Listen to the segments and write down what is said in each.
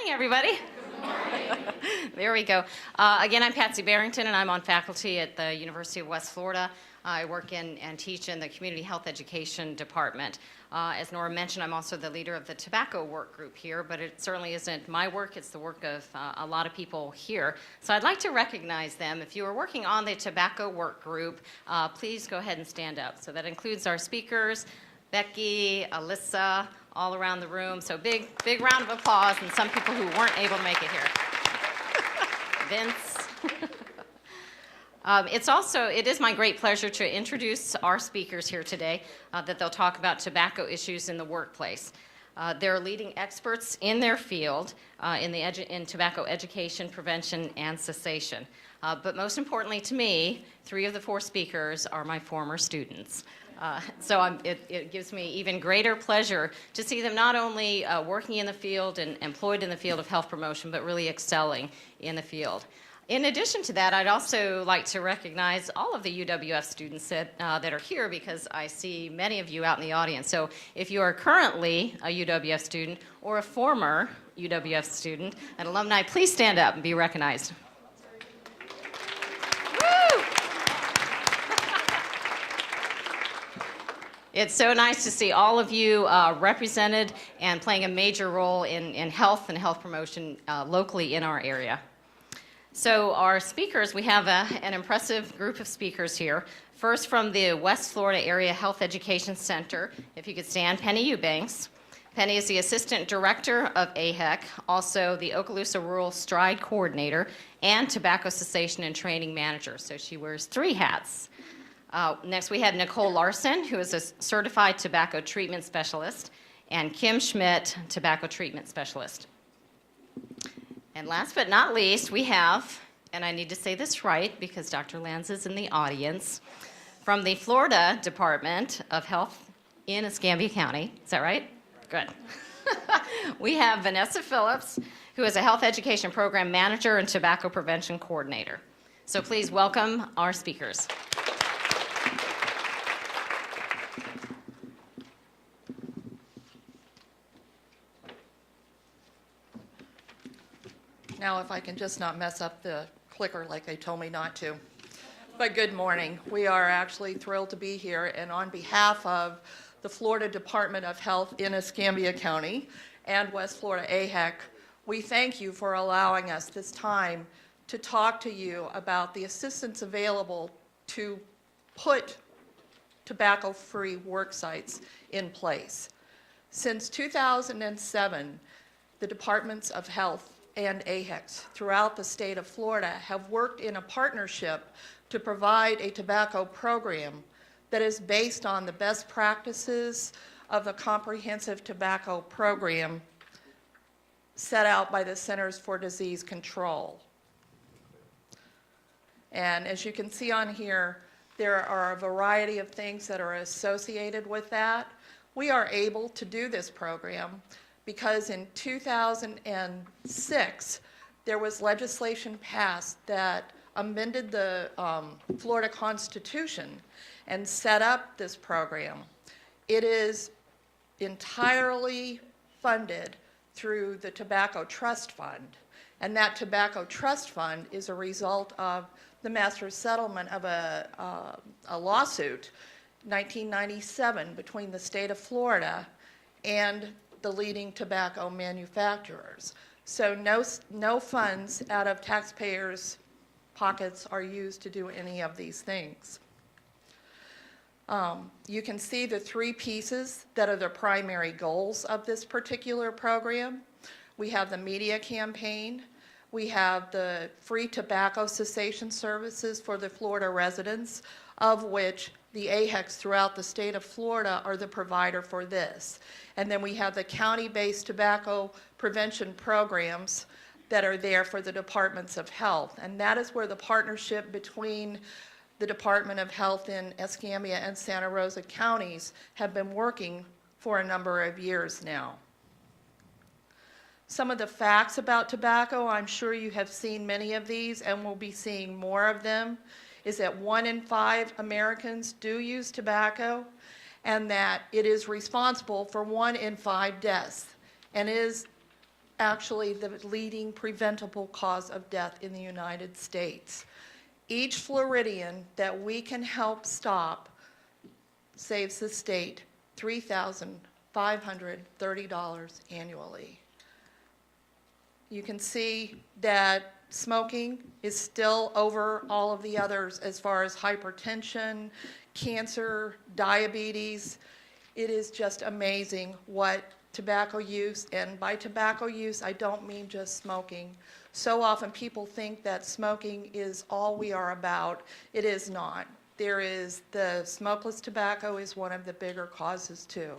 morning, everybody. There we go. Again, I'm Patsy Barrington, and I'm on faculty at the University of West Florida. I work in and teach in the Community Health Education Department. As Nora mentioned, I'm also the leader of the tobacco work group here, but it certainly isn't my work. It's the work of a lot of people here. So I'd like to recognize them. If you are working on the tobacco work group, please go ahead and stand up. So that includes our speakers, Becky, Alyssa, all around the room. So big round of applause, and some people who weren't able to make it here. Vince. It is my great pleasure to introduce our speakers here today, that they'll talk about tobacco issues in the workplace. They're leading experts in their field in tobacco education, prevention, and cessation. But most importantly to me, 3 of the 4 speakers are my former students. It gives me even greater pleasure to see them not only working in the field and employed in the field of health promotion, but really excelling in the field. In addition to that, I'd also like to recognize all of the UWF students that are here, because I see many of you out in the audience. So if you are currently a UWF student or a former UWF student, an alumni, please stand up and be recognized. Woo! It's so nice to see all of you represented and playing a major role in health and health promotion locally in our area. So our speakers, we have an impressive group of speakers here. First, from the West Florida Area Health Education Center, if you could stand, Penny Eubanks. Penny is the Assistant Director of AHEC, also the Okaloosa Rural Stride Coordinator, and Tobacco Cessation and Training Manager. So she wears 3 hats. Next, we have Nicole Larson, who is a Certified Tobacco Treatment Specialist, and Kim Schmidt, Tobacco Treatment Specialist. And last but not least, we have, and I need to say this right because Dr. Lanza is in the audience, from the Florida Department of Health in Escambia County. Is that right? Good. We have Vanessa Philips, who is a Health Education Program Manager and Tobacco Prevention Coordinator. So please welcome our speakers. Now, if I can just not mess up the clicker like they told me not to. But good morning. We are actually thrilled to be here, and on behalf of the Florida Department of Health in Escambia County and West Florida AHEC, we thank you for allowing us this time to talk to you about the assistance available to put tobacco-free work sites in place. Since 2007, the Departments of Health and AHECs throughout the state of Florida have worked in a partnership to provide a tobacco program that is based on the best practices of the comprehensive tobacco program set out by the Centers for Disease Control. And as you can see on here, there are a variety of things that are associated with that. We are able to do this program because in 2006, there was legislation passed that amended the Florida Constitution and set up this program. It is entirely funded through the Tobacco Trust Fund, and that Tobacco Trust Fund is a result of the master settlement of a lawsuit, 1997, between the state of Florida and the leading tobacco manufacturers. So no funds out of taxpayers' pockets are used to do any of these things. You can see the 3 pieces that are the primary goals of this particular program. We have the media campaign, we have the free tobacco cessation services for the Florida residents, of which the AHECs throughout the state of Florida are the provider for this. And then we have the county-based tobacco prevention programs that are there for the departments of health. And that is where the partnership between the Department of Health in Escambia and Santa Rosa counties have been working for a number of years now. Some of the facts about tobacco, I'm sure you have seen many of these and will be seeing more of them, is that 1 in 5 Americans do use tobacco, and that it is responsible for 1 in 5 deaths, and is actually the leading preventable cause of death in the United States. Each Floridian that we can help stop saves the state $3,530 annually. You can see that smoking is still over all of the others as far as hypertension, cancer, diabetes. It is just amazing what tobacco use, and by tobacco use, I don't mean just smoking. So often people think that smoking is all we are about. It is not. The smokeless tobacco is one of the bigger causes too.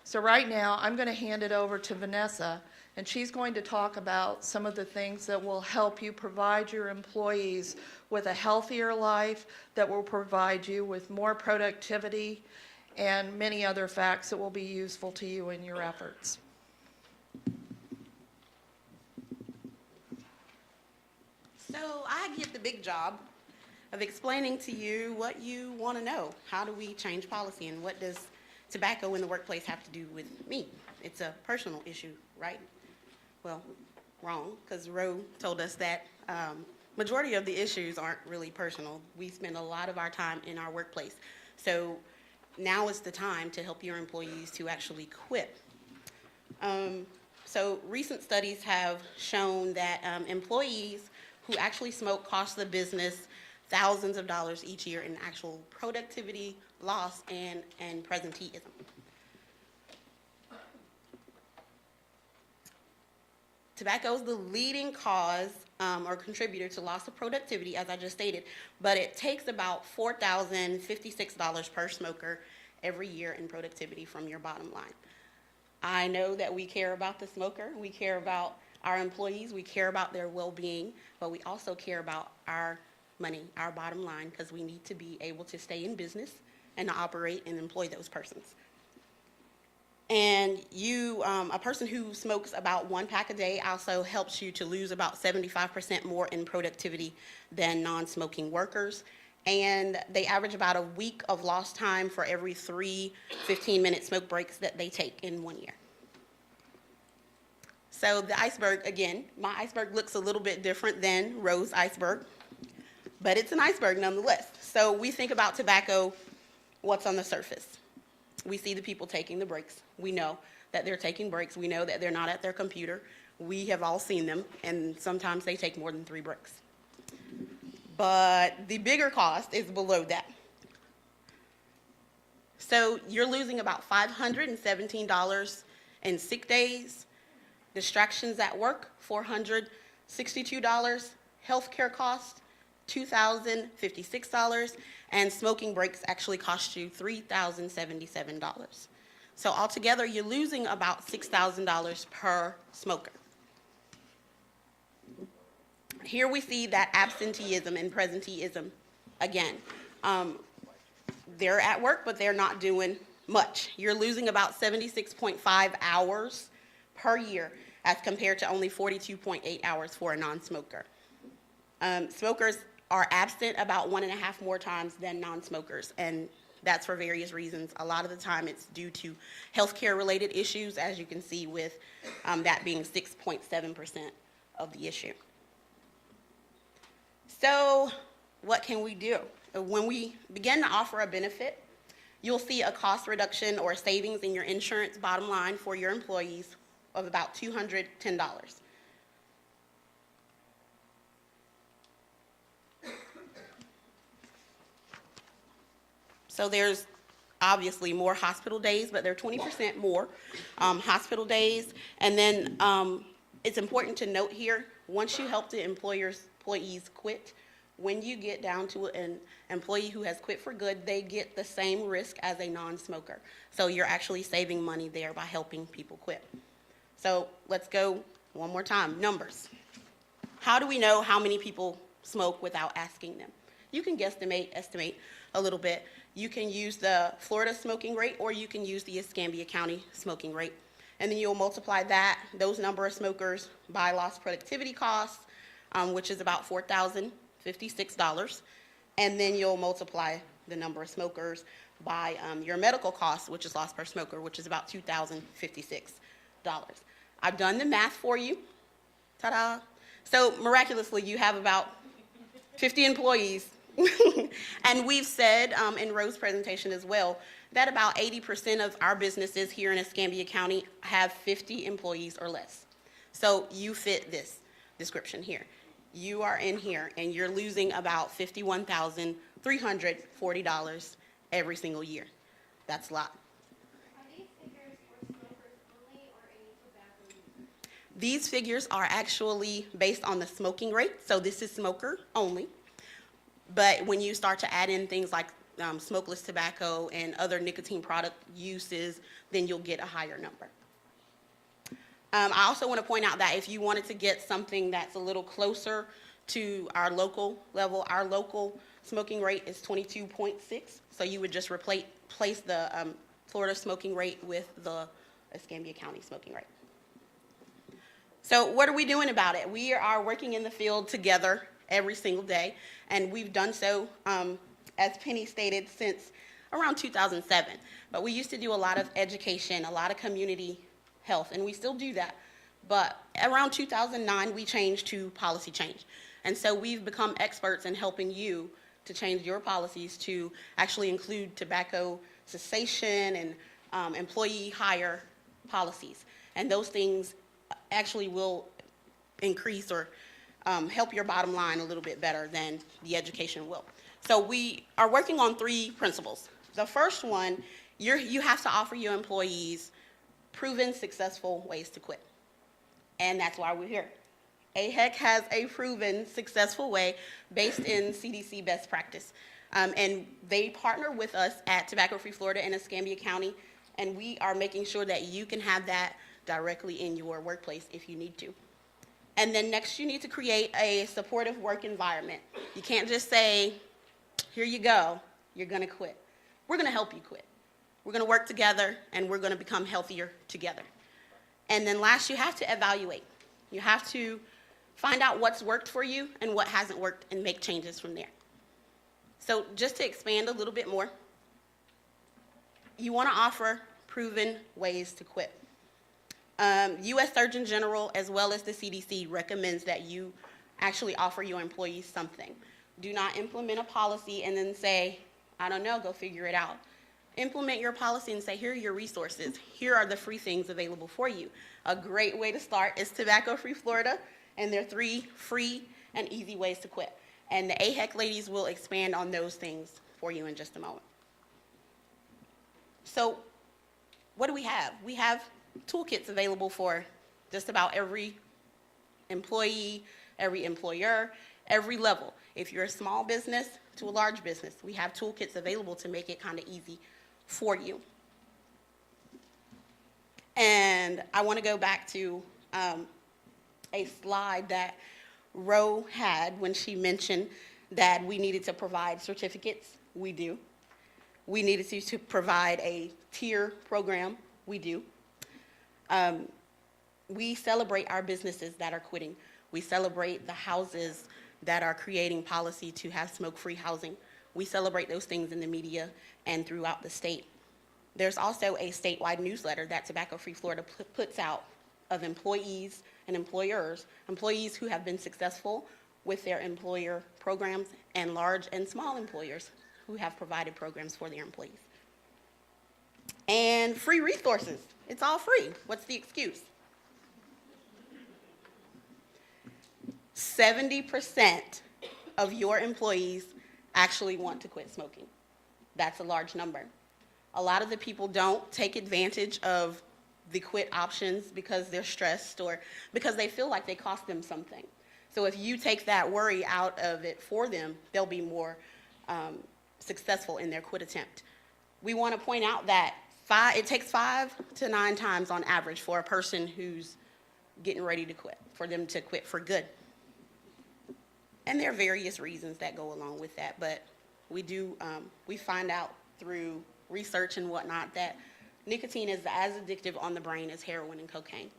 So right now, I'm going to hand it over to Vanessa, and she's going to talk about some of the things that will help you provide your employees with a healthier life, that will provide you with more productivity, and many other facts that will be useful to you in your efforts. So I get the big job of explaining to you what you want to know. How do we change policy, and what does tobacco in the workplace have to do with me? It's a personal issue, right? Well, wrong, because Roe told us that majority of the issues aren't really personal. We spend a lot of our time in our workplace. So now is the time to help your employees to actually quit. So recent studies have shown that employees who actually smoke cost the business thousands of dollars each year in actual productivity loss and presenteeism. Tobacco is the leading cause or contributor to loss of productivity, as I just stated, but it takes about $4,056 per smoker every year in productivity from your bottom line. I know that we care about the smoker, we care about our employees, we care about their well-being, but we also care about our money, our bottom line, because we need to be able to stay in business and to operate and employ those persons. And a person who smokes about 1 pack a day also helps you to lose about 75% more in productivity than non-smoking workers. And they average about a week of lost time for every 3 15-minute smoke breaks that they take in 1 year. So the iceberg, again, my iceberg looks a little bit different than Roe's iceberg, but it's an iceberg nonetheless. So we think about tobacco, what's on the surface? We see the people taking the breaks. We know that they're taking breaks. We know that they're not at their computer. We have all seen them, and sometimes they take more than 3 breaks. But the bigger cost is below that. So you're losing about $517 in sick days, distractions at work, $462, healthcare costs, $2,056, and smoking breaks actually cost you $3,077. So altogether, you're losing about $6,000 per smoker. Here we see that absenteeism and presenteeism again. They're at work, but they're not doing much. You're losing about 76.5 hours per year as compared to only 42.8 hours for a non-smoker. Smokers are absent about 1.5 more times than non-smokers, and that's for various reasons. A lot of the time it's due to healthcare related issues, as you can see with that being 6.7% of the issue. So what can we do? When we begin to offer a benefit, you'll see a cost reduction or savings in your insurance bottom line for your employees of about $210. So there's obviously more hospital days, but they're 20% more hospital days. And then it's important to note here, once you help the employees quit, when you get down to an employee who has quit for good, they get the same risk as a non-smoker. So you're actually saving money there by helping people quit. So let's go one more time. Numbers. How do we know how many people smoke without asking them? You can estimate a little bit. You can use the Florida smoking rate, or you can use the Escambia County smoking rate. And then you'll multiply those number of smokers by lost productivity costs, which is about $4,056. And then you'll multiply the number of smokers by your medical costs, which is lost per smoker, which is about $2,056. I've done the math for you. Ta-da. So miraculously, you have about 50 employees. And we've said in Rose's presentation as well that about 80% of our businesses here in Escambia County have 50 employees or less. So you fit this description here. You are in here and you're losing about $51,340 every single year. That's a lot. Are these figures for smokers only or any tobacco users? These figures are actually based on the smoking rate, so this is smoker only. But when you start to add in things like smokeless tobacco and other nicotine product uses, then you'll get a higher number. I also want to point out that if you wanted to get something that's a little closer to our local level, our local smoking rate is 22.6. So you would just place the Florida smoking rate with the Escambia County smoking rate. So what are we doing about it? We are working in the field together every single day, and we've done so, as Penny stated, since around 2007. But we used to do a lot of education, a lot of community health, and we still do that. But around 2009, we changed to policy change. And so we've become experts in helping you to change your policies to actually include tobacco cessation and employee hire policies. And those things actually will increase or help your bottom line a little bit better than the education will. So we are working on 3 principles. The first one, you have to offer your employees proven successful ways to quit. And that's why we're here. AHEC has a proven successful way based in CDC best practice. And they partner with us at Tobacco Free Florida in Escambia County, and we are making sure that you can have that directly in your workplace if you need to. And then next, you need to create a supportive work environment. You can't just say, here you go, you're gonna quit. We're gonna help you quit. We're gonna work together, and we're gonna become healthier together. And then last, you have to evaluate. You have to find out what's worked for you and what hasn't worked and make changes from there. So just to expand a little bit more, you wanna offer proven ways to quit. U.S. Surgeon General, as well as the CDC, recommends that you actually offer your employees something. Do not implement a policy and then say, I don't know, go figure it out. Implement your policy and say, here are your resources. Here are the free things available for you. A great way to start is Tobacco Free Florida, and there are 3 free and easy ways to quit. And the AHEC ladies will expand on those things for you in just a moment. So what do we have? We have toolkits available for just about every employee, every employer, every level. If you're a small business to a large business, we have toolkits available to make it kind of easy for you. And I want to go back to a slide that Ro had when she mentioned that we needed to provide certificates. We do. We needed to provide a tier program. We do. We celebrate our businesses that are quitting. We celebrate the houses that are creating policy to have smoke-free housing. We celebrate those things in the media and throughout the state. There's also a statewide newsletter that Tobacco Free Florida puts out of employees and employers, employees who have been successful with their employer programs, and large and small employers who have provided programs for their employees. And free resources. It's all free. What's the excuse? 70% of your employees actually want to quit smoking. That's a large number. A lot of the people don't take advantage of the quit options because they're stressed or because they feel like they cost them something. So if you take that worry out of it for them, they'll be more successful in their quit attempt. We want to point out that it takes 5 to 9 times on average for a person who's getting ready to quit, for them to quit for good. And there are various reasons that go along with that, but we find out through research and whatnot that nicotine is as addictive on the brain as heroin and cocaine.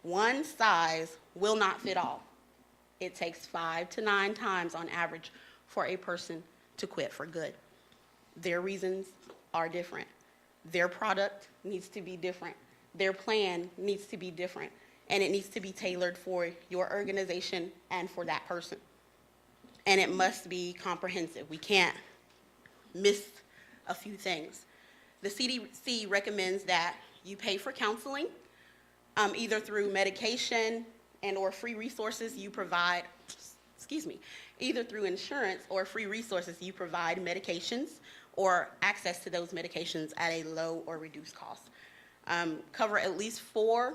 One size will not fit all. It takes 5 to 9 times on average for a person to quit for good. Their reasons are different. Their product needs to be different their plan needs to be different, and it needs to be tailored for your organization and for that person. And it must be comprehensive. We can't miss a few things. The CDC recommends that you pay for counseling, either through medication and or free resources you provide, either through insurance or free resources you provide medications or access to those medications at a low or reduced cost. Cover at least 4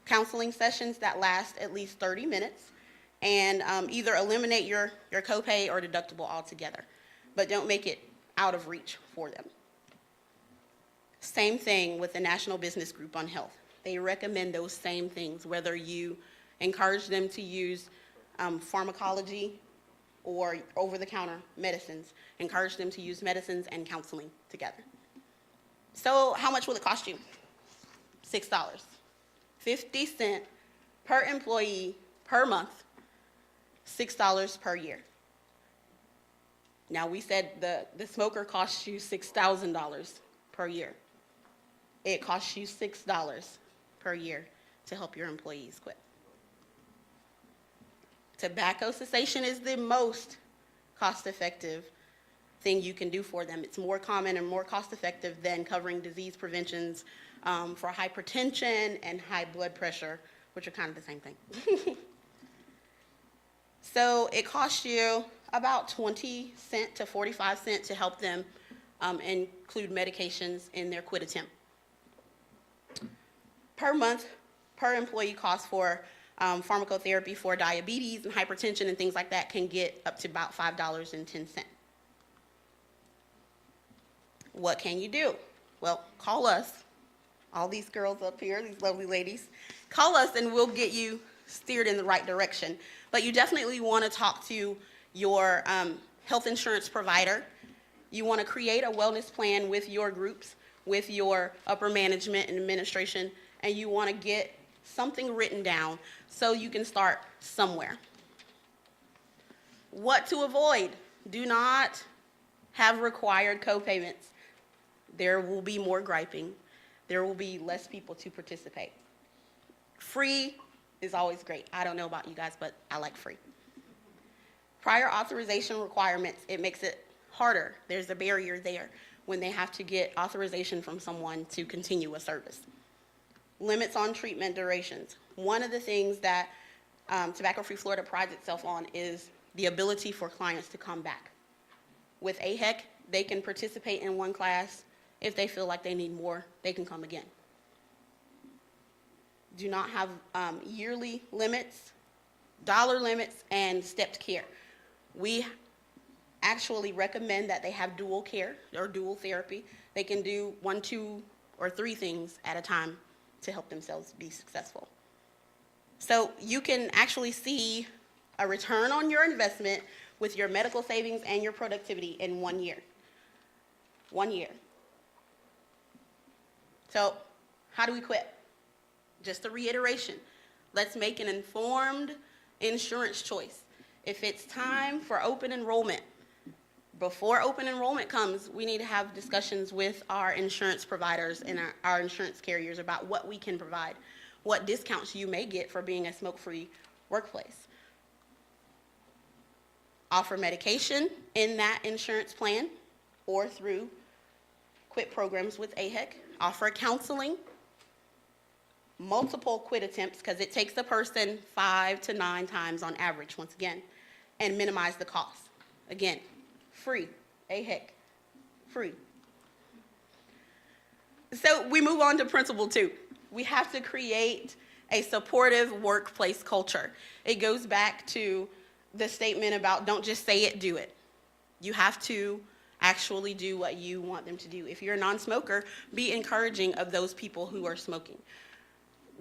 counseling sessions that last at least 30 minutes, and either eliminate your copay or deductible altogether, but don't make it out of reach for them. Same thing with the National Business Group on Health. They recommend those same things, whether you encourage them to use pharmacology or over-the-counter medicines. Encourage them to use medicines and counseling together. So how much will it cost you? $6. 50 cents per employee per month, $6 per year. Now, we said the smoker costs you $6,000 per year. It costs you $6 per year to help your employees quit. Tobacco cessation is the most cost-effective thing you can do for them. It's more common and more cost-effective than covering disease preventions for hypertension and high blood pressure, which are kind of the same thing. So it costs you about 20 cents to 45 cents to help them include medications in their quit attempt. Per month, per employee cost for pharmacotherapy for diabetes and hypertension and things like that can get up to about $5.10. What can you do? Well, call us. All these girls up here, these lovely ladies, call us and we'll get you steered in the right direction. But you definitely want to talk to your health insurance provider. You want to create a wellness plan with your groups, with your upper management and administration, and you want to get something written down so you can start somewhere. What to avoid? Do not have required co-payments. There will be more griping. There will be less people to participate. Free is always great. I don't know about you guys, but I like free. Prior authorization requirements, it makes it harder. There's a barrier there when they have to get authorization from someone to continue a service. Limits on treatment durations. One of the things that Tobacco Free Florida prides itself on is the ability for clients to come back. With AHEC, they can participate in one class. If they feel like they need more, they can come again. Do not have yearly limits, dollar limits, and stepped care. We actually recommend that they have dual care or dual therapy. They can do 1, 2, or 3 things at a time to help themselves be successful. So you can actually see a return on your investment with your medical savings and your productivity in 1 year. 1 year. So how do we quit? Just a reiteration. Let's make an informed insurance choice. If it's time for open enrollment, before open enrollment comes, we need to have discussions with our insurance providers and our insurance carriers about what we can provide, what discounts you may get for being a smoke-free workplace. Offer medication in that insurance plan or through quit programs with AHEC. Offer counseling, multiple quit attempts, because it takes a person 5 to 9 times on average, once again, and minimize the cost. Again, free, AHEC, free. So we move on to principle 2. We have to create a supportive workplace culture. It goes back to the statement about don't just say it, do it. You have to actually do what you want them to do. If you're a non-smoker, be encouraging of those people who are smoking.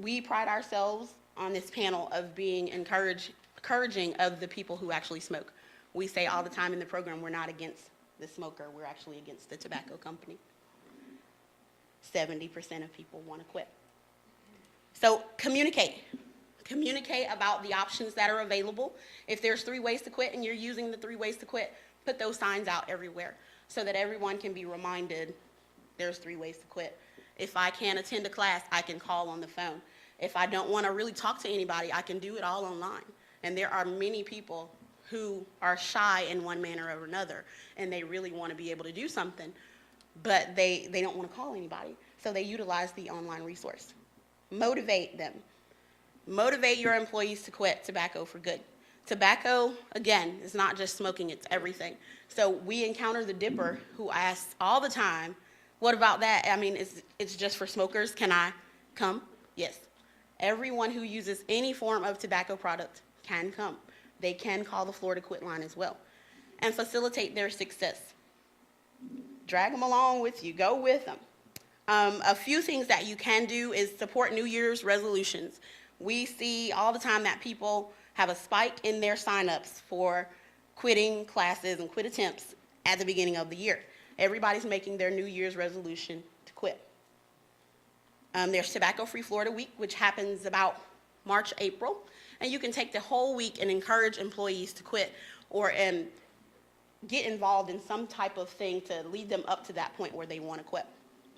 We pride ourselves on this panel of being encouraging of the people who actually smoke. We say all the time in the program, we're not against the smoker, we're actually against the tobacco company. 70% of people want to quit. So communicate. Communicate about the options that are available. If there's 3 ways to quit and you're using the 3 ways to quit, put those signs out everywhere so that everyone can be reminded there's 3 ways to quit. If I can't attend a class, I can call on the phone. If I don't want to really talk to anybody, I can do it all online. And there are many people who are shy in one manner or another, and they really want to be able to do something, but they don't want to call anybody. So they utilize the online resource. Motivate them. Motivate your employees to quit tobacco for good. Tobacco, again, is not just smoking, it's everything. So we encounter the dipper who asks all the time, what about that? I mean, it's just for smokers. Can I come? Yes. Everyone who uses any form of tobacco product can come. They can call the Florida Quit line as well and facilitate their success. Drag them along with you. Go with them. A few things that you can do is support New Year's resolutions. We see all the time that people have a spike in their signups for quitting classes and quit attempts at the beginning of the year. Everybody's making their New Year's resolution to quit. There's Tobacco Free Florida Week, which happens about March, April, and you can take the whole week and encourage employees to quit or get involved in some type of thing to lead them up to that point where they want to quit.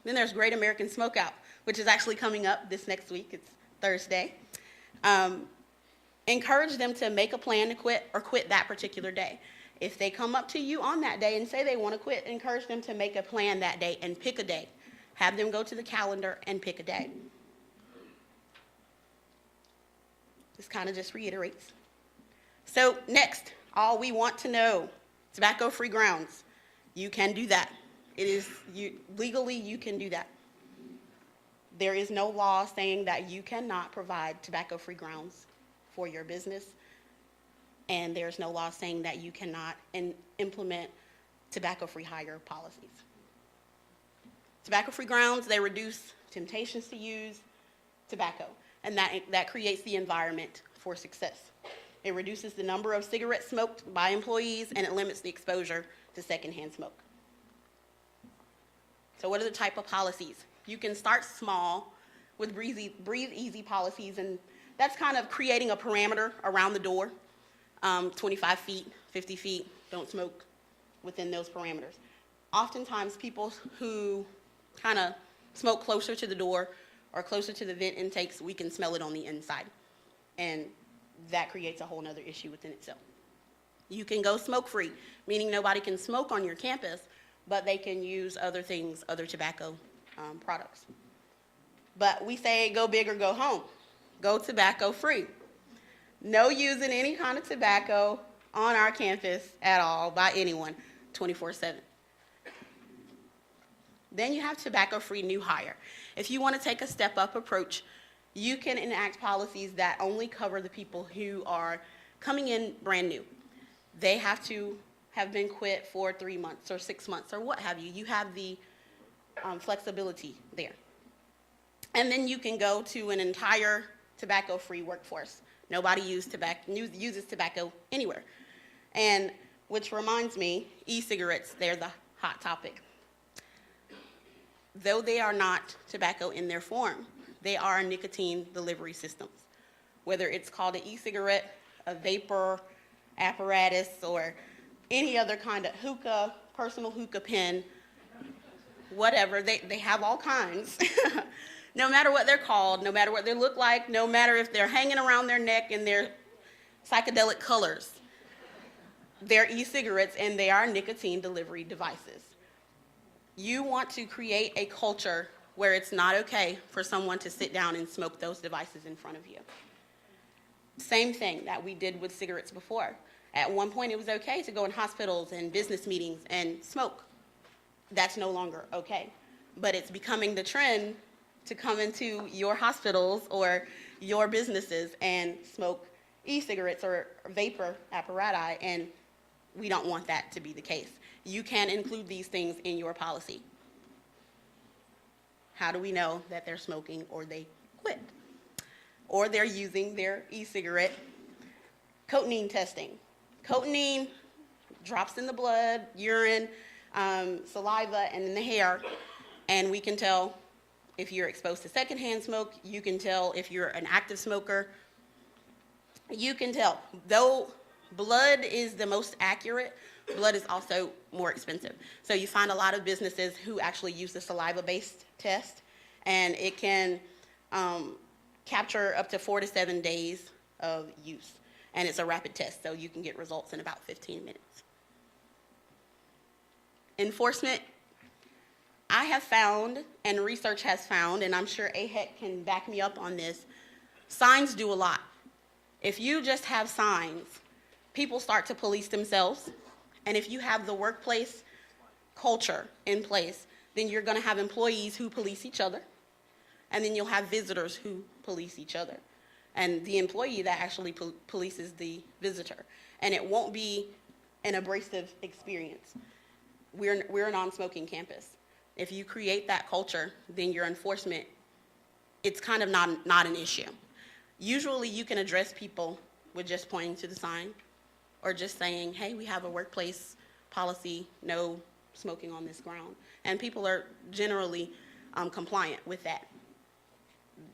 Then there's Great American Smokeout, which is actually coming up this next week. It's Thursday. Encourage them to make a plan to quit or quit that particular day. If they come up to you on that day and say they want to quit, encourage them to make a plan that day and pick a day. Have them go to the calendar and pick a day. This kind of just reiterates. So next, all we want to know, tobacco-free grounds. You can do that. Legally, you can do that. There is no law saying that you cannot provide tobacco-free grounds for your business, and there's no law saying that you cannot implement tobacco-free hire policies. Tobacco-free grounds, they reduce temptations to use tobacco, and that creates the environment for success. It reduces the number of cigarettes smoked by employees, and it limits the exposure to secondhand smoke. So what are the type of policies? You can start small with breathe easy policies, and that's kind of creating a parameter around the door, 25 feet, 50 feet, don't smoke within those parameters. Oftentimes people who kind of smoke closer to the door or closer to the vent intakes, we can smell it on the inside, and that creates a whole nother issue within itself. You can go smoke-free, meaning nobody can smoke on your campus, but they can use other things, other tobacco products. But we say go big or go home. Go tobacco-free. No using any kind of tobacco on our campus at all by anyone, 24/7. Then you have tobacco-free new hire. If you want to take a step-up approach, you can enact policies that only cover the people who are coming in brand new. They have to have been quit for 3 months or 6 months or what have you. You have the flexibility there. And then you can go to an entire tobacco-free workforce. Nobody uses tobacco anywhere. And which reminds me, e-cigarettes, they're the hot topic. Though they are not tobacco in their form, they are nicotine delivery systems. Whether it's called an e-cigarette, a vapor apparatus, or any other kind of hookah, personal hookah pen, whatever, they have all kinds. No matter what they're called, no matter what they look like, no matter if they're hanging around their neck in their psychedelic colors, they're e-cigarettes and they are nicotine delivery devices. You want to create a culture where it's not okay for someone to sit down and smoke those devices in front of you. Same thing that we did with cigarettes before. At one point, it was okay to go in hospitals and business meetings and smoke. That's no longer okay. But it's becoming the trend to come into your hospitals or your businesses and smoke e-cigarettes or vapor apparatus, and we don't want that to be the case. You can include these things in your policy. How do we know that they're smoking or they quit? Or they're using their e-cigarette? Cotinine testing. Cotinine drops in the blood, urine, saliva, and in the hair, and we can tell if you're exposed to secondhand smoke. You can tell if you're an active smoker. You can tell. Though blood is the most accurate, blood is also more expensive. So you find a lot of businesses who actually use the saliva-based test, and it can capture up to 4 to 7 days of use. And it's a rapid test, so you can get results in about 15 minutes. Enforcement, I have found, and research has found, and I'm sure AHEC can back me up on this, signs do a lot. If you just have signs, people start to police themselves. And if you have the workplace culture in place, then you're going to have employees who police each other. And then you'll have visitors who police each other. And the employee that actually polices the visitor. And it won't be an abrasive experience. We're a non-smoking campus. If you create that culture, then your enforcement, it's kind of not an issue. Usually you can address people with just pointing to the sign or just saying, hey, we have a workplace policy, no smoking on this ground. And people are generally compliant with that.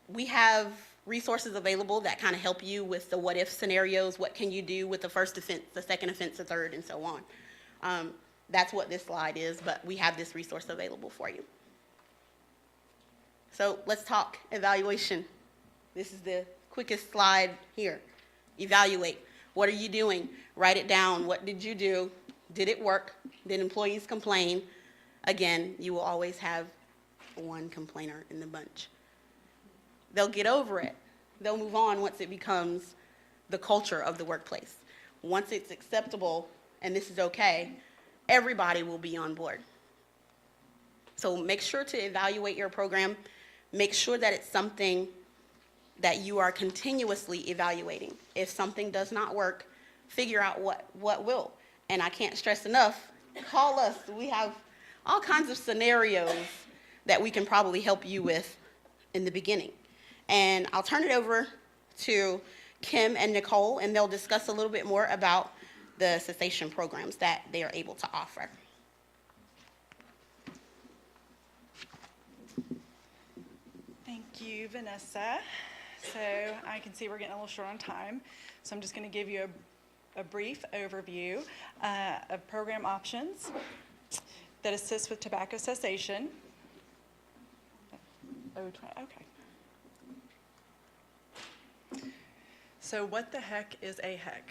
We have resources available that kind of help you with the what if scenarios, what can you do with the first offense, the second offense, the third, and so on. That's what this slide is, but we have this resource available for you. So let's talk evaluation. This is the quickest slide here. Evaluate. What are you doing? Write it down. What did you do? Did it work? Did employees complain? Again, you will always have one complainer in the bunch. They'll get over it. They'll move on once it becomes the culture of the workplace. Once it's acceptable and this is okay, everybody will be on board. So make sure to evaluate your program. Make sure that it's something that you are continuously evaluating. If something does not work, figure out what will. And I can't stress enough, call us. We have all kinds of scenarios that we can probably help you with in the beginning. And I'll turn it over to Kim and Nicole, and they'll discuss a little bit more about the cessation programs that they are able to offer. Thank you, Vanessa. So I can see we're getting a little short on time, so I'm just going to give you a brief overview of program options that assist with tobacco cessation. Okay. So what the heck is AHEC?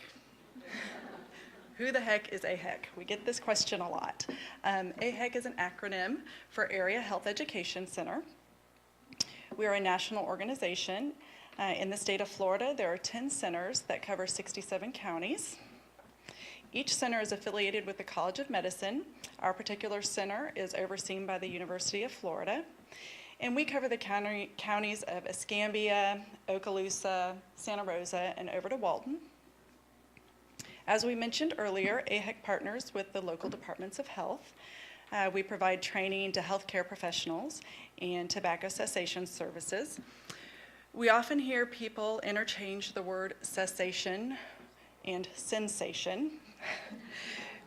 Who the heck is AHEC? We get this question a lot. AHEC is an acronym for Area Health Education Center. We are a national organization. In the state of Florida, there are 10 centers that cover 67 counties. Each center is affiliated with the College of Medicine. Our particular center is overseen by the University of Florida. And we cover the counties of Escambia, Okaloosa, Santa Rosa, and over to Walton. As we mentioned earlier, AHEC partners with the local departments of health. We provide training to healthcare professionals and tobacco cessation services. We often hear people interchange the word cessation and sensation.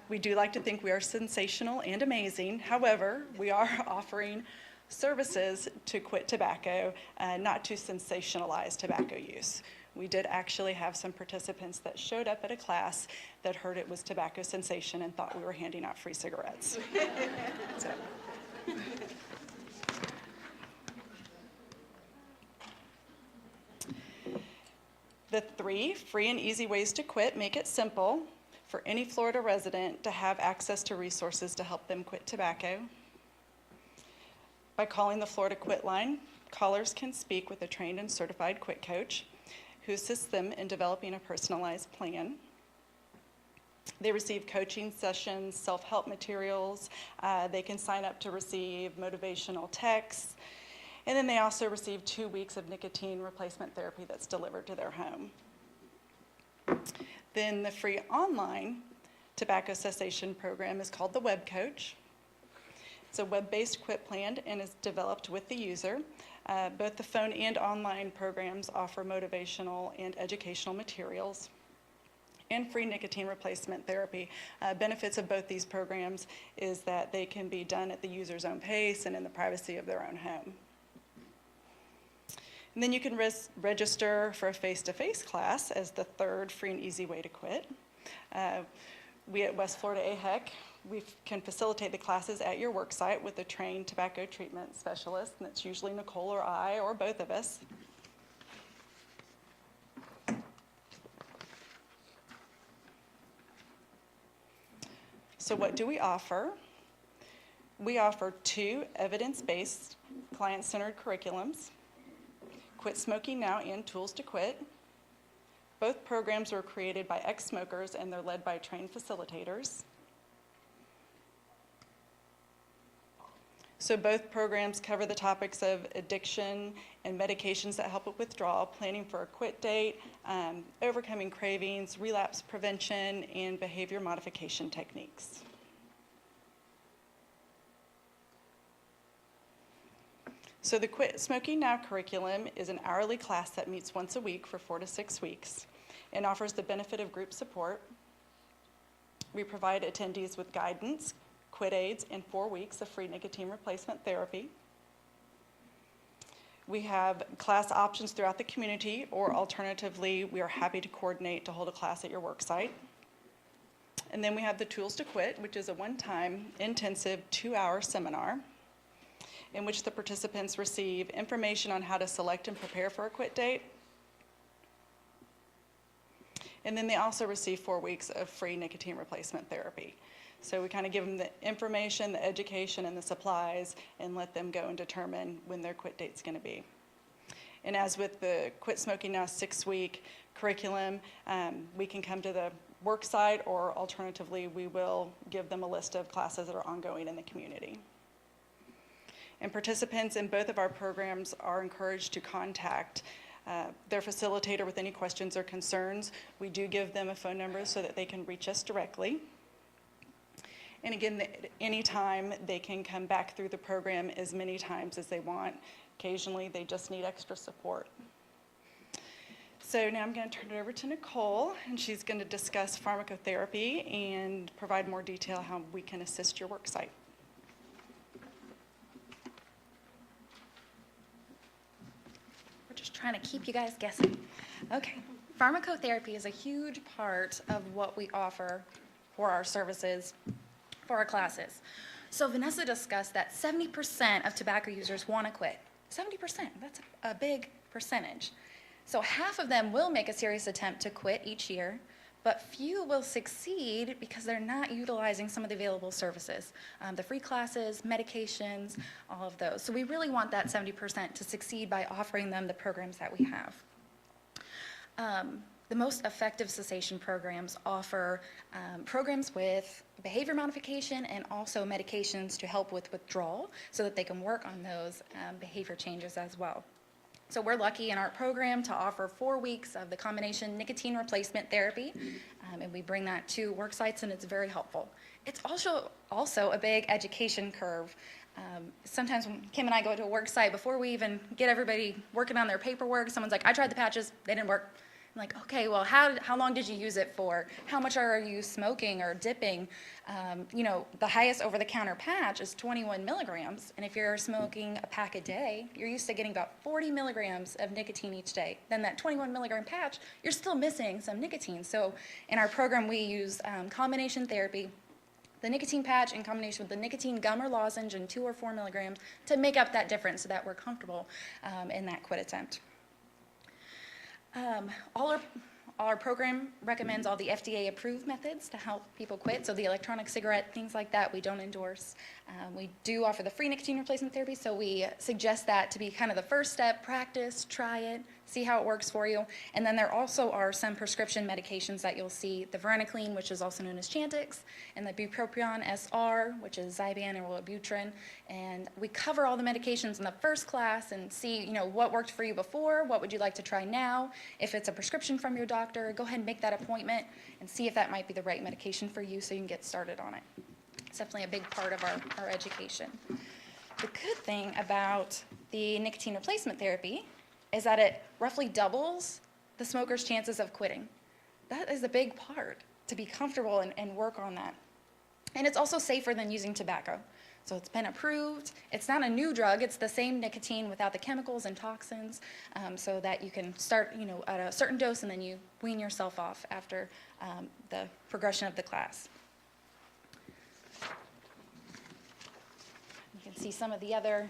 We do like to think we are sensational and amazing. However, we are offering services to quit tobacco, not to sensationalize tobacco use. We did actually have some participants that showed up at a class that heard it was tobacco cessation and thought we were handing out free cigarettes. So. The 3 free and easy ways to quit make it simple for any Florida resident to have access to resources to help them quit tobacco. By calling the Florida Quit Line, callers can speak with a trained and certified quit coach who assists them in developing a personalized plan. They receive coaching sessions, self-help materials. They can sign up to receive motivational texts. And then they also receive 2 weeks of nicotine replacement therapy that's delivered to their home. Then the free online tobacco cessation program is called the Web Coach. It's a web-based quit plan and is developed with the user. Both the phone and online programs offer motivational and educational materials and free nicotine replacement therapy. Benefits of both these programs is that they can be done at the user's own pace and in the privacy of their own home. And then you can register for a face-to-face class as the 3rd free and easy way to quit. We at West Florida AHEC We can facilitate the classes at your work site with a trained tobacco treatment specialist, and that's usually Nicole or I or both of us. So what do we offer? We offer 2 evidence-based, client-centered curriculums, Quit Smoking Now and Tools to Quit. Both programs were created by ex-smokers, and they're led by trained facilitators. So both programs cover the topics of addiction and medications that help with withdrawal, planning for a quit date, overcoming cravings, relapse prevention, and behavior modification techniques. So the Quit Smoking Now curriculum is an hourly class that meets once a week for 4 to 6 weeks and offers the benefit of group support. We provide attendees with guidance, quit aids, and 4 weeks of free nicotine replacement therapy. We have class options throughout the community, or alternatively, we are happy to coordinate to hold a class at your work site. And then we have the Tools to Quit, which is a one-time intensive 2-hour seminar in which the participants receive information on how to select and prepare for a quit date. And then they also receive 4 weeks of free nicotine replacement therapy. So we kind of give them the information, the education, and the supplies, and let them go and determine when their quit date's going to be. And as with the Quit Smoking Now 6-week curriculum, we can come to the work site, or alternatively, we will give them a list of classes that are ongoing in the community. And participants in both of our programs are encouraged to contact their facilitator with any questions or concerns. We do give them a phone number so that they can reach us directly. And again, anytime they can come back through the program as many times as they want. Occasionally, they just need extra support. So now I'm going to turn it over to Nicole, and she's going to discuss pharmacotherapy and provide more detail how we can assist your work site. We're just trying to keep you guys guessing. Okay. Pharmacotherapy is a huge part of what we offer for our services, for our classes. So Vanessa discussed that 70% of tobacco users want to quit. 70%, that's a big percentage. So half of them will make a serious attempt to quit each year, but few will succeed because they're not utilizing some of the available services, the free classes, medications, all of those. So we really want that 70% to succeed by offering them the programs that we have. The most effective cessation programs offer programs with behavior modification and also medications to help with withdrawal so that they can work on those behavior changes as well. So we're lucky in our program to offer 4 weeks of the combination nicotine replacement therapy, and we bring that to work sites, and it's very helpful. It's also a big education curve. Sometimes when Kim and I go to a work site, before we even get everybody working on their paperwork, someone's like, I tried the patches, they didn't work. I'm like, okay, well, how long did you use it for? How much are you smoking or dipping? The highest over-the-counter patch is 21 milligrams, and if you're smoking a pack a day, you're used to getting about 40 milligrams of nicotine each day. Then that 21 milligram patch, you're still missing some nicotine. So in our program, we use combination therapy, the nicotine patch in combination with the nicotine gum or lozenge in 2 or 4 milligrams to make up that difference so that we're comfortable in that quit attempt. Our program recommends all the FDA-approved methods to help people quit, so the electronic cigarette, things like that, we don't endorse. We do offer the free nicotine replacement therapy, so we suggest that to be kind of the first step. Practice, try it, see how it works for you. And then there also are some prescription medications that you'll see, the varenicline, which is also known as Chantix, and the bupropion SR, which is Zyban and Wellbutrin. And we cover all the medications in the first class and see, what worked for you before, what would you like to try now. If it's a prescription from your doctor, go ahead and make that appointment and see if that might be the right medication for you so you can get started on it. It's definitely a big part of our education. The good thing about the nicotine replacement therapy is that it roughly doubles the smoker's chances of quitting. That is a big part, to be comfortable and work on that. And it's also safer than using tobacco. So it's been approved. It's not a new drug. It's the same nicotine without the chemicals and toxins, so that you can start, at a certain dose and then you wean yourself off after the progression of the class. see some of the other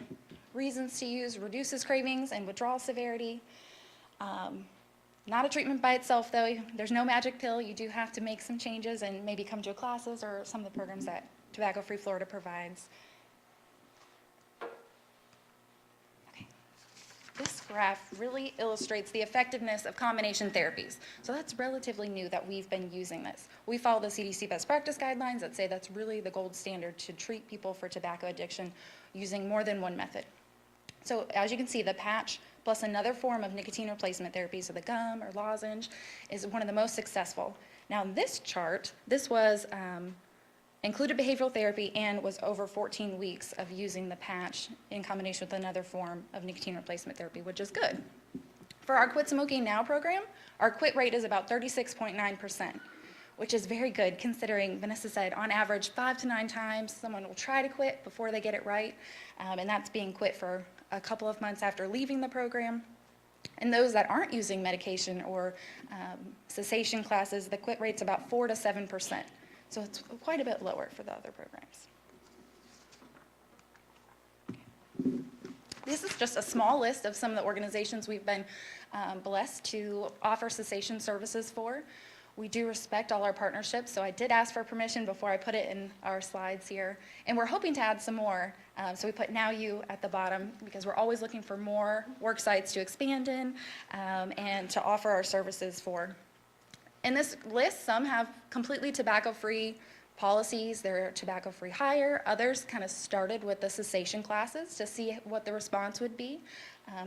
reasons to use: reduces cravings and withdrawal severity. Not a treatment by itself, though. There's no magic pill. You do have to make some changes and maybe come to classes or some of the programs that Tobacco Free Florida provides. Okay. This graph really illustrates the effectiveness of combination therapies. So that's relatively new that we've been using this. We follow the CDC best practice guidelines that say that's really the gold standard to treat people for tobacco addiction using more than one method. So as you can see, the patch plus another form of nicotine replacement therapy, so the gum or lozenge, is one of the most successful. Now this chart, this was included behavioral therapy and was over 14 weeks of using the patch in combination with another form of nicotine replacement therapy, which is good. For our Quit Smoking Now program, our quit rate is about 36.9%, which is very good considering Vanessa said on average 5 to 9 times someone will try to quit before they get it right, and that's being quit for a couple of months after leaving the program. And those that aren't using medication or cessation classes, the quit rate's about 4 to 7%. So it's quite a bit lower for the other programs. This is just a small list of some of the organizations we've been blessed to offer cessation services for. We do respect all our partnerships, so I did ask for permission before I put it in our slides here. And we're hoping to add some more. So we put Now You at the bottom because we're always looking for more work sites to expand in and to offer our services for. In this list, some have completely tobacco-free policies. They're tobacco-free hire. Others kind of started with the cessation classes to see what the response would be.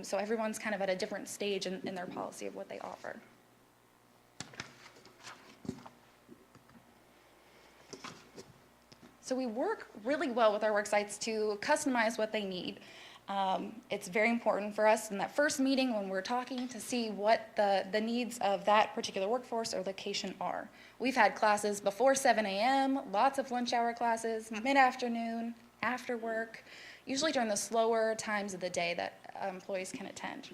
So everyone's kind of at a different stage in their policy of what they offer. So we work really well with our work sites to customize what they need. It's very important for us in that first meeting when we're talking to see what the needs of that particular workforce or location are. We've had classes before 7 a.m., lots of lunch hour classes, mid-afternoon, after work, usually during the slower times of the day that employees can attend.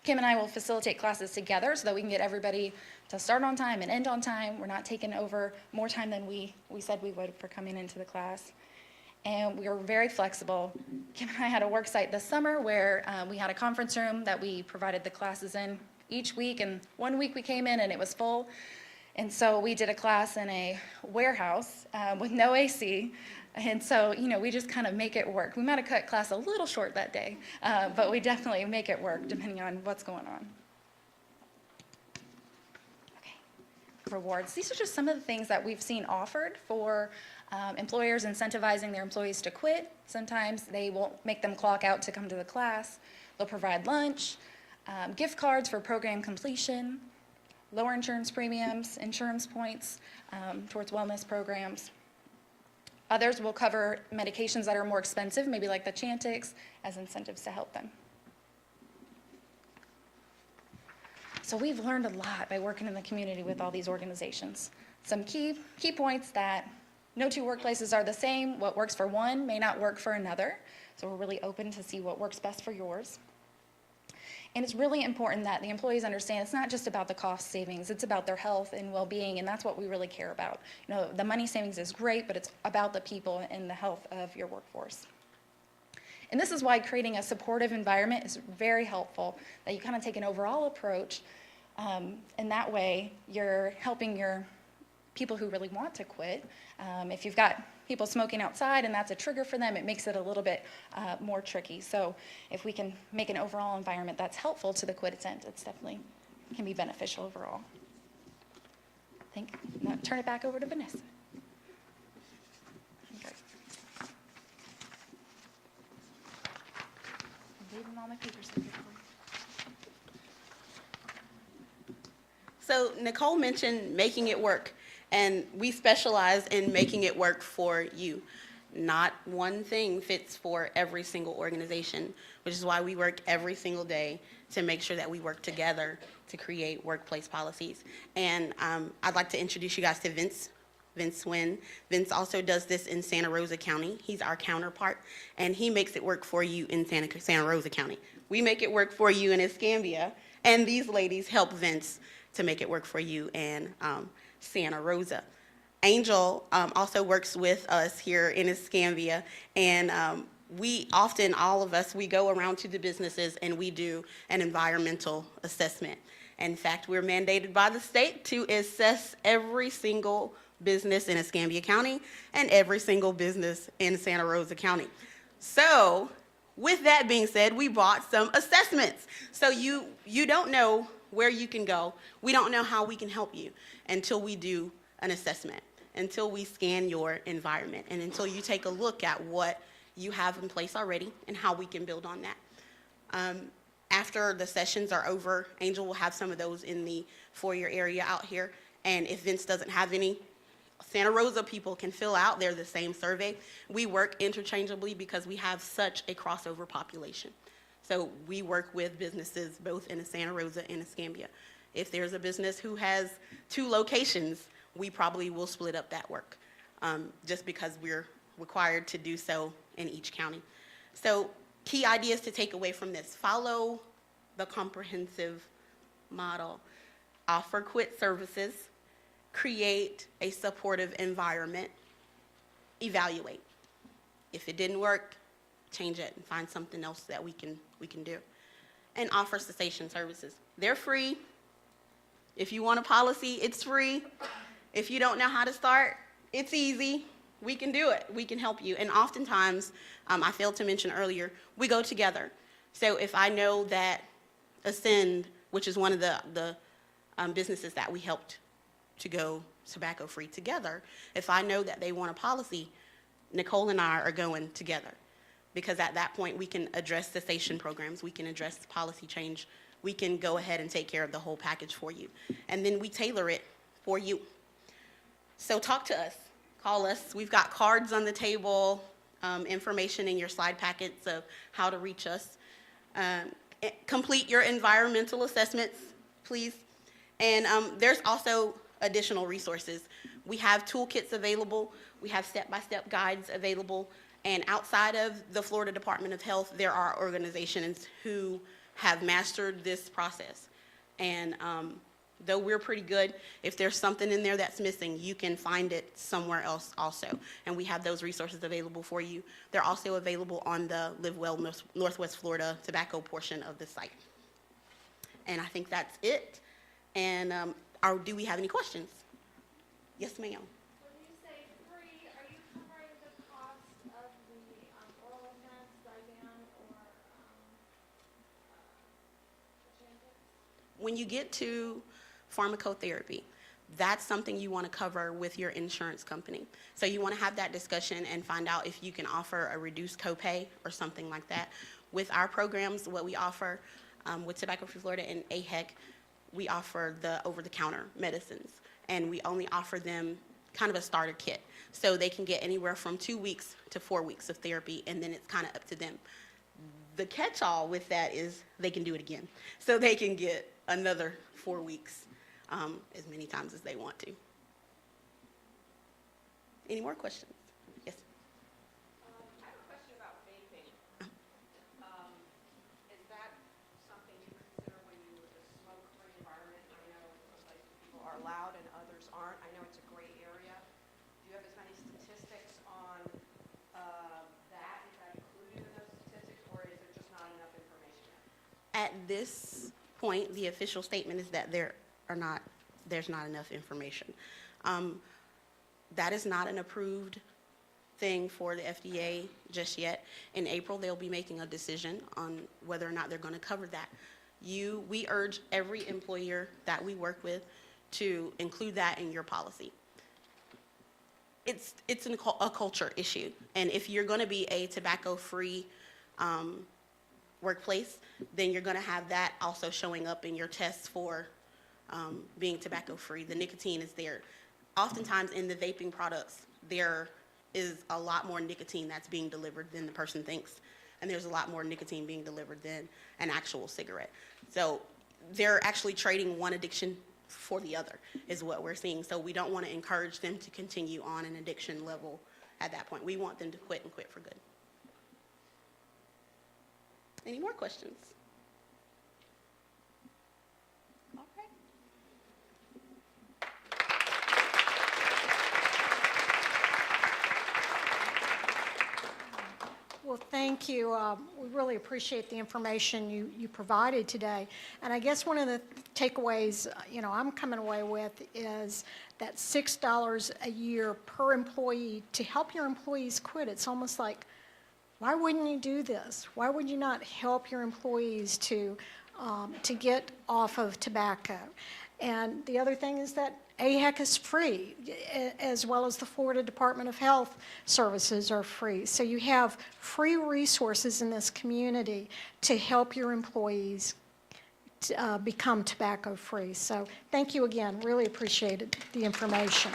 Kim and I will facilitate classes together so that we can get everybody to start on time and end on time. We're not taking over more time than we said we would for coming into the class. And we were very flexible. Kim and I had a work site this summer where we had a conference room that we provided the classes in each week. And one week we came in and it was full. And so we did a class in a warehouse with no AC. And so, we just kind of make it work. We might have cut class a little short that day, but we definitely make it work depending on what's going on. Okay, rewards. These are just some of the things that we've seen offered for employers incentivizing their employees to quit. Sometimes they won't make them clock out to come to the class. They'll provide lunch, gift cards for program completion, lower insurance premiums, insurance points towards wellness programs. Others will cover medications that are more expensive, maybe like the Chantix, as incentives to help them. So we've learned a lot by working in the community with all these organizations. Some key points that no two workplaces are the same. What works for one may not work for another. So we're really open to see what works best for yours. And it's really important that the employees understand it's not just about the cost savings, it's about their health and well-being, and that's what we really care about. The money savings is great, but it's about the people and the health of your workforce. And this is why creating a supportive environment is very helpful, that you kind of take an overall approach, and that way you're helping your people who really want to quit. If you've got people smoking outside and that's a trigger for them, it makes it a little bit more tricky. So if we can make an overall environment that's helpful to the quit intent, it's definitely can be beneficial overall. Now turn it back over to Vanessa. Okay. I'm leaving all my papers here for you. So Nicole mentioned making it work, and we specialize in making it work for you. Not one thing fits for every single organization, which is why we work every single day to make sure that we work together to create workplace policies. And I'd like to introduce you guys to Vince Wynn. Vince also does this in Santa Rosa County. He's our counterpart, and he makes it work for you in Santa Rosa County. We make it work for you in Escambia, and these ladies help Vince to make it work for you in Santa Rosa. Angel also works with us here in Escambia, and we often, all of us, we go around to the businesses and we do an environmental assessment. In fact, we're mandated by the state to assess every single business in Escambia County and every single business in Santa Rosa County. So, with that being said, we bought some assessments. So you don't know where you can go. We don't know how we can help you until we do an assessment, until we scan your environment, and until you take a look at what you have in place already and how we can build on that. After the sessions are over, Angel will have some of those in the foyer area out here, and if Vince doesn't have any, Santa Rosa people can fill out. They're the same survey. We work interchangeably because we have such a crossover population. So we work with businesses both in Santa Rosa and Escambia. If there's a business who has 2 locations, we probably will split up that work just because we're required to do so in each county. So key ideas to take away from this: follow the comprehensive model, offer quit services, create a supportive environment, evaluate. If it didn't work, change it and find something else that we can do. And offer cessation services. They're free. If you want a policy, it's free. If you don't know how to start, it's easy. We can do it. We can help you. And oftentimes, I failed to mention earlier, we go together. So if I know that Ascend, which is one of the businesses that we helped to go tobacco-free together, if I know that they want a policy, Nicole and I are going together. Because at that point, we can address cessation programs, we can address policy change, we can go ahead and take care of the whole package for you. And then we tailor it for you. So talk to us, call us. We've got cards on the table, information in your slide packets of how to reach us. Complete your environmental assessments, please. And there's also additional resources. We have toolkits available. We have step-by-step guides available. And outside of the Florida Department of Health, there are organizations who have mastered this process. And though we're pretty good, if there's something in there that's missing, you can find it somewhere else also. And we have those resources available for you. They're also available on the Live Well Northwest Florida tobacco portion of the site. And I think that's it. And do we have any questions? Yes, ma'am. When you say free, are you covering the cost of the oral meds, Zyban, or Ozempic? When you get to pharmacotherapy, that's something you want to cover with your insurance company. So you want to have that discussion and find out if you can offer a reduced copay or something like that. With our programs, what we offer with Tobacco Free Florida and AHEC, we offer the over-the-counter medicines, and we only offer them kind of a starter kit. So they can get anywhere from 2 weeks to 4 weeks of therapy, and then it's kind of up to them. The catch-all with that is they can do it again. So they can get another 4 weeks, as many times as they want to. Any more questions? Yes? I have a question about vaping. Is that something you consider when you look at a smoke-free environment? I know in some places people are allowed and others aren't. I know it's a gray area. Do you have as many statistics on that? Is that included in those statistics, or is there just not enough information yet? At this point, the official statement is that there's not enough information. That is not an approved thing for the FDA just yet. In April, they'll be making a decision on whether or not they're going to cover that. We urge every employer that we work with to include that in your policy. It's a culture issue, and if you're going to be a tobacco-free workplace, then you're going to have that also showing up in your tests for being tobacco-free. The nicotine is there. Oftentimes in the vaping products, there is a lot more nicotine that's being delivered than the person thinks, and there's a lot more nicotine being delivered than an actual cigarette. So they're actually trading one addiction for the other is what we're seeing. So we don't want to encourage them to continue on an addiction level at that point. We want them to quit and quit for good. Any more questions? All right. thank you. We really appreciate the information you provided today. And I guess one of the takeaways, I'm coming away with is that $6 a year per employee to help your employees quit. It's almost like, why wouldn't you do this? Why would you not help your employees to get off of tobacco? And the other thing is that AHEC is free, as well as the Florida Department of Health services are free. So you have free resources in this community to help your employees become tobacco free. So thank you again. Really appreciated the information.